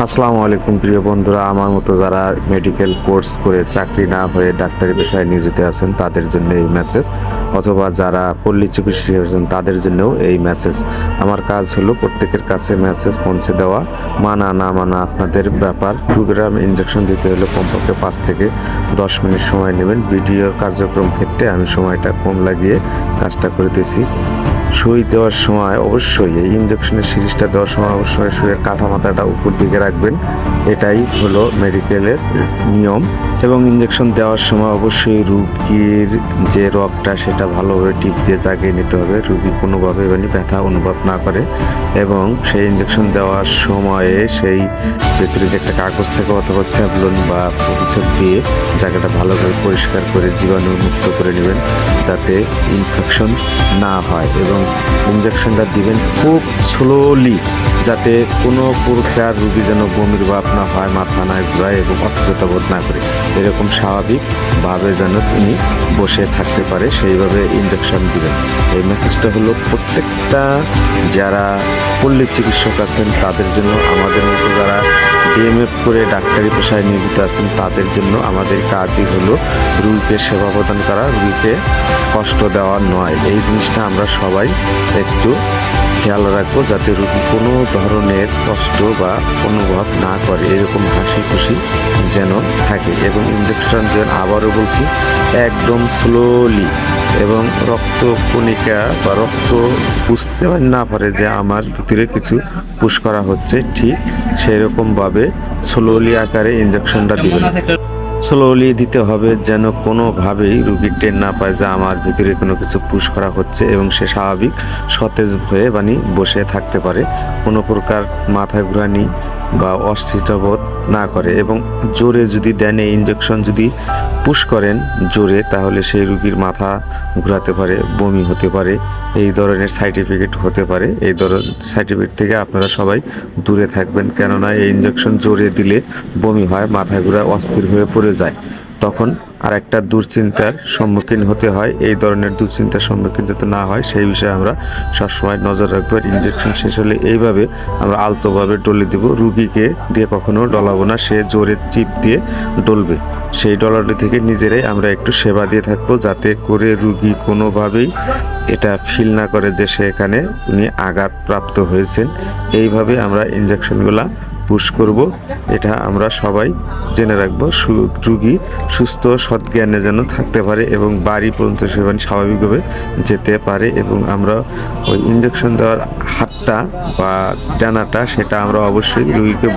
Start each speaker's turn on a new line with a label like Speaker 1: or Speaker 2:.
Speaker 1: আসসালামু আলাইকুম প্রিয় বন্ধুরা, আমার মতো যারা মেডিকেল কোর্স করে চাকরি না হয়ে ডাক্তারি পেশায় নিয়োজিত আছেন তাদের জন্য এই মেসেজ, অথবা যারা পল্লী চিকিৎসক আছেন তাদের জন্যও এই মেসেজ। আমার কাজ হলো প্রত্যেকের কাছে মেসেজ পৌঁছে দেওয়া। মানা না মানা আপনাদের ব্যাপার। 2 গ্রাম ইঞ্জেকশন দিতে হলে কমপক্ষে 5 থেকে 10 মিনিট সময় নেবেন। ভিডিও কার্যক্রম ক্ষেত্রে আমি সময়টা কম লাগিয়ে কাজটা করতেছি। সুই দেওয়ার সময় অবশ্যই এই ইঞ্জেকশনের সিরিজটা দেওয়ার সময় অবশ্যই সুইয়ের কাঁটা মাথাটা উপর দিকে রাখবেন। এটাই হলো মেডিকেলের নিয়ম। এবং ইঞ্জেকশন দেওয়ার সময় অবশ্যই রুগীর যে রগটা সেটা ভালোভাবে টিপ দিয়ে জাগিয়ে নিতে হবে, রুগী কোনোভাবে ব্যথা অনুভব না করে। এবং সেই ইঞ্জেকশন দেওয়ার সময়ে সেই ভেতরে যে একটা কাগজ থেকে অথবা স্যাভলন বা প্রতিশোধ দিয়ে জায়গাটা ভালোভাবে পরিষ্কার করে জীবাণু মুক্ত করে নেবেন, যাতে ইনফেকশন না হয়। এবং ইঞ্জেকশনটা দিবেন খুব স্লোলি, যাতে কোনো প্রকার রুগী যেন বমির ভাব না হয়, মাথা না ঘুরায় এবং অস্থিরতা বোধ না করে, এরকম স্বাভাবিকভাবে যেন তিনি বসে থাকতে পারে, সেইভাবে ইঞ্জেকশন দিবেন। এই মেসেজটা হলো প্রত্যেকটা যারা পল্লী চিকিৎসক আছেন তাদের জন্য, আমাদের মতো যারা ডিএমএফ করে ডাক্তারি পেশায় নিয়োজিত আছেন তাদের জন্য। আমাদের কাজই হলো রুগীকে সেবা প্রদান করা, রুগীকে কষ্ট দেওয়া নয়। এই জিনিসটা আমরা সবাই একটু খেয়াল রাখবো, যাতে রুগী কোনো ধরনের কষ্ট বা অনুভব না করে, এরকম হাসি খুশি যেন থাকে। এবং ইঞ্জেকশন যেন, আবারও বলছি, একদম স্লোলি, এবং রক্ত কণিকা বা রক্ত বুঝতে না পারে যে আমার ভিতরে কিছু পুশ করা হচ্ছে, ঠিক সেই রকমভাবে স্লোলি আকারে ইঞ্জেকশনটা দিবেন। স্লোলি দিতে হবে, যেন কোনোভাবেই রুগী টের না পায় যে আমার ভিতরে কোনো কিছু পুশ করা হচ্ছে, এবং সে স্বাভাবিক সতেজ হয়ে বসে থাকতে পারে, কোনো প্রকার মাথা ঘুরানি বা অস্থিরতাবোধ না করে। এবং জোরে যদি দেন এই ইঞ্জেকশন, যদি পুশ করেন জোরে, তাহলে সেই রুগীর মাথা ঘোরাতে পারে, বমি হতে পারে, এই ধরনের সাইড এফেক্ট হতে পারে। এই ধরনের সাইড এফেক্ট থেকে আপনারা সবাই দূরে থাকবেন, কেননা এই ইঞ্জেকশন জোরে দিলে বমি হয়, মাথা ঘোরা, অস্থির হয়ে পড়ে যায়, তখন আর একটা দুশ্চিন্তার সম্মুখীন হতে হয়। এই ধরনের দুশ্চিন্তার সম্মুখীন যাতে না হয় সেই বিষয়ে আমরা সবসময় নজর রাখবো। ইঞ্জেকশন শেষ হলে এইভাবে আমরা আলতোভাবে ডলে দেব, রুগীকে দিয়ে কখনো ডলাবো না, সে জোরে চিপ দিয়ে ডলবে, সেই ডলাটি থেকে নিজেরাই আমরা একটু সেবা দিয়ে থাকবো, যাতে করে রুগী কোনোভাবেই এটা ফিল না করে যে সেখানে উনি আঘাতপ্রাপ্ত হয়েছেন। এইভাবে আমরা ইঞ্জেকশনগুলা পুশ করব, এটা আমরা সবাই জেনে রাখবো। রুগী সুস্থ সৎজ্ঞানে যেন থাকতে পারে এবং বাড়ি পর্যন্ত সেখানে স্বাভাবিকভাবে যেতে পারে। এবং আমরা ওই ইঞ্জেকশন দেওয়ার হাতটা বা ডানাটা, সেটা আমরা অবশ্যই রুগীকে